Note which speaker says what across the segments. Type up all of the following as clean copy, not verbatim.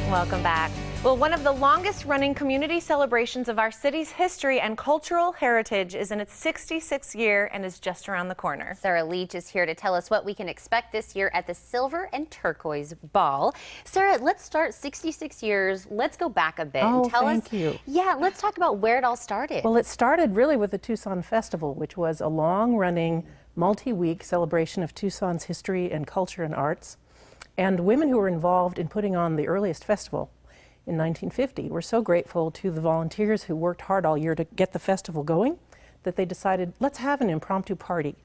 Speaker 1: Welcome back. Well, one of the longest running community celebrations of our city's history and cultural heritage is in its 66th year and is just around the corner.
Speaker 2: Sarah Leach is here to tell us what we can expect this year at the Silver and Turquoise Ball. Sarah, let's start 66 years. Let's go back a bit.
Speaker 3: Oh, thank you.
Speaker 2: Yeah, let's talk about where it all started.
Speaker 3: Well, it started really with the Tucson Festival, which was a long-running, multi-week celebration of Tucson's history and culture and arts. And women who were involved in putting on the earliest festival in 1950 were so grateful to the volunteers who worked hard all year to get the festival going that they decided, let's have an impromptu party.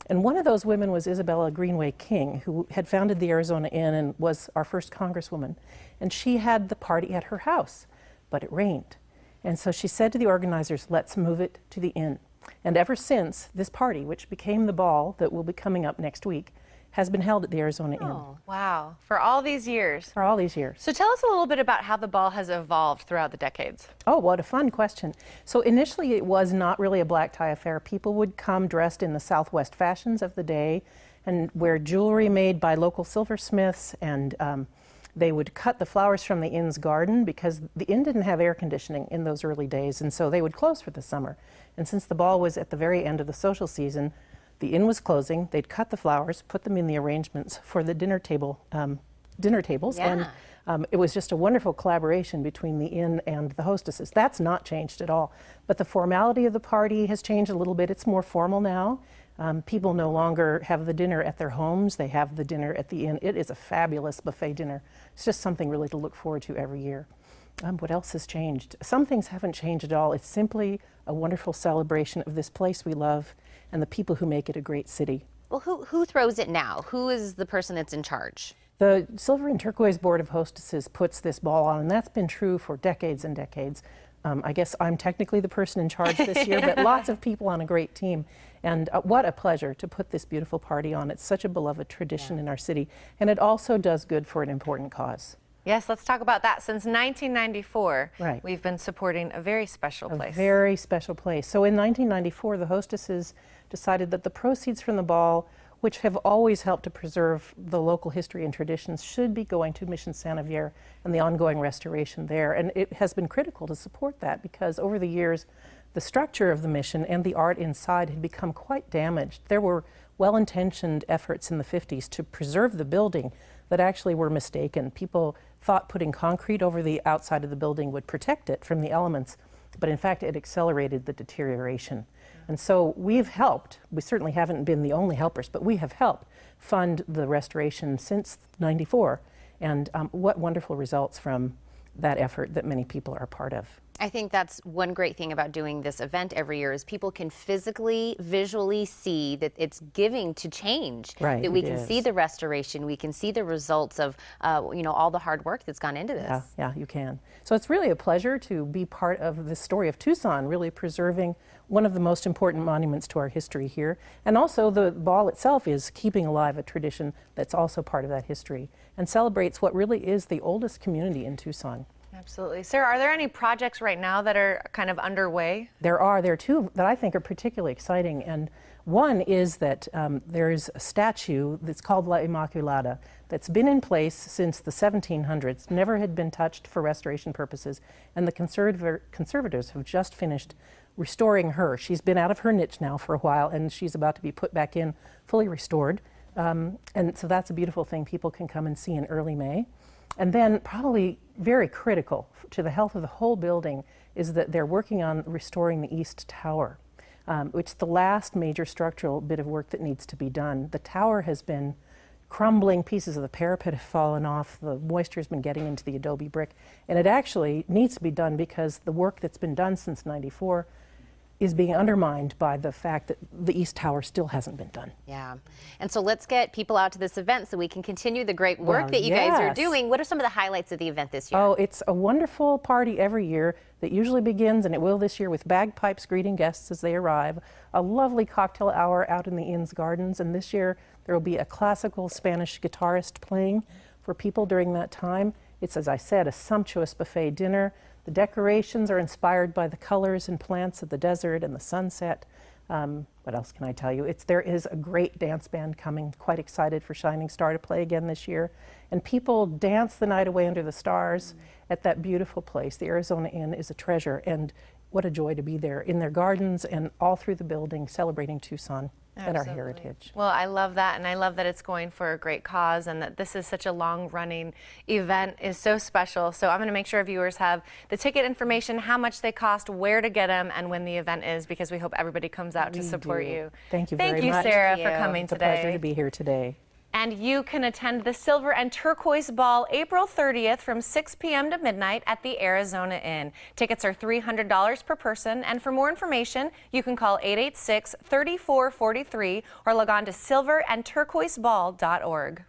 Speaker 3: And one of those women was Isabella Greenway King, who had founded the Arizona Inn and was our first congresswoman. And she had the party at her house, but it rained. And so she said to the organizers, let's move it to the inn. And ever since, this party, which became the ball that will be coming up next week, has been held at the Arizona Inn.
Speaker 1: Wow, for all these years.
Speaker 3: For all these years.
Speaker 1: So tell us a little bit about how the ball has evolved throughout the decades.
Speaker 3: Oh, what a fun question. So initially it was not really a black tie affair. People would come dressed in the Southwest fashions of the day and wear jewelry made by local silversmiths, and they would cut the flowers from the inn's garden because the inn didn't have air conditioning in those early days, and so they would close for the summer. And since the ball was at the very end of the social season, the inn was closing. They'd cut the flowers, put them in the arrangements for the dinner tables,
Speaker 2: Yeah.
Speaker 3: and it was just a wonderful collaboration between the inn and the hostesses. That's not changed at all. But the formality of the party has changed a little bit. It's more formal now. People no longer have the dinner at their homes. They have the dinner at the inn. It is a fabulous buffet dinner. It's just something really to look forward to every year. What else has changed? Some things haven't changed at all. It's simply a wonderful celebration of this place we love and the people who make it a great city.
Speaker 2: Well, who throws it now? Who is the person that's in charge?
Speaker 3: The Silver and Turquoise Board of Hostesses puts this ball on, and that's been true for decades and decades. I guess I'm technically the person in charge this year, but lots of people on a great team. And what a pleasure to put this beautiful party on. It's such a beloved tradition in our city, and it also does good for an important cause.
Speaker 1: Yes, let's talk about that. Since 1994,
Speaker 3: Right.
Speaker 1: we've been supporting a very special place.
Speaker 3: A very special place. So in 1994, the hostesses decided that the proceeds from the ball, which have always helped to preserve the local history and traditions, should be going to Mission Xavier and the ongoing restoration there. And it has been critical to support that because over the years, the structure of the mission and the art inside had become quite damaged. There were well-intentioned efforts in the 50s to preserve the building that actually were mistaken. People thought putting concrete over the outside of the building would protect it from the elements, but in fact it accelerated the deterioration. And so we've helped, we certainly haven't been the only helpers, but we have helped fund the restoration since '94, and what wonderful results from that effort that many people are part of.
Speaker 2: I think that's one great thing about doing this event every year is people can physically, visually see that it's giving to change.
Speaker 3: Right,
Speaker 2: that we
Speaker 3: it
Speaker 2: can
Speaker 3: is.
Speaker 2: see the restoration, we can see the results of all the hard work that's gone into this.
Speaker 3: Yeah, you can. So it's really a pleasure to be part of the story of Tucson, really preserving one of the most important monuments to our history here. And also the ball itself is keeping alive a tradition that's also part of that history and celebrates what really is the oldest community in Tucson.
Speaker 1: Absolutely. Sarah, are there any projects right now that are kind of underway?
Speaker 3: There are two that I think are particularly exciting, and one is that there's a statue that's called La Immaculada that's been in place since the 1700s, never had been touched for restoration purposes, and the conservators have just finished restoring her. She's been out of her niche now for a while, and she's about to be put back in, fully restored, and so that's a beautiful thing people can come and see in early May. And then probably very critical to the health of the whole building is that they're working on restoring the East Tower, which is the last major structural bit of work that needs to be done. The tower has been crumbling, pieces of the parapet have fallen off, the moisture has been getting into the adobe brick, and it actually needs to be done because the work that's been done since '94 is being undermined by the fact that the East Tower still hasn't been done.
Speaker 2: Yeah. And so let's get people out to this event so we can continue the great work that you guys are doing. What are some of the highlights of the event this year?
Speaker 3: Oh, it's a wonderful party every year that usually begins, and it will this year, with bagpipes greeting guests as they arrive, a lovely cocktail hour out in the inn's gardens, and this year there will be a classical Spanish guitarist playing for people during that time. It's, as I said, a sumptuous buffet dinner. The decorations are inspired by the colors and plants of the desert and the sunset. what else can I tell you? There is a great dance band coming, quite excited for Shining Star to play again this year. And people dance the night away under the stars at that beautiful place. The Arizona Inn is a treasure, and what a joy to be there in their gardens and all through the building celebrating Tucson and our heritage.
Speaker 1: Well, I love that, and I love that it's going for a great cause, and that this is such a long-running event is so special. So I'm going to make sure viewers have the ticket information, how much they cost, where to get them, and when the event is, because we hope everybody comes out to support you.
Speaker 3: Thank you very much.
Speaker 1: Thank you, Sarah,
Speaker 2: Thank
Speaker 1: for
Speaker 2: you.
Speaker 1: coming
Speaker 3: It's a
Speaker 1: today.
Speaker 3: pleasure to be here today.
Speaker 1: And you can attend the Silver and Turquoise Ball April 30th from 6 p.m. to midnight at the Arizona Inn. Tickets are $300 per person, and for more information, you can call 886-3443 or log on to silverandturquoiseball.org.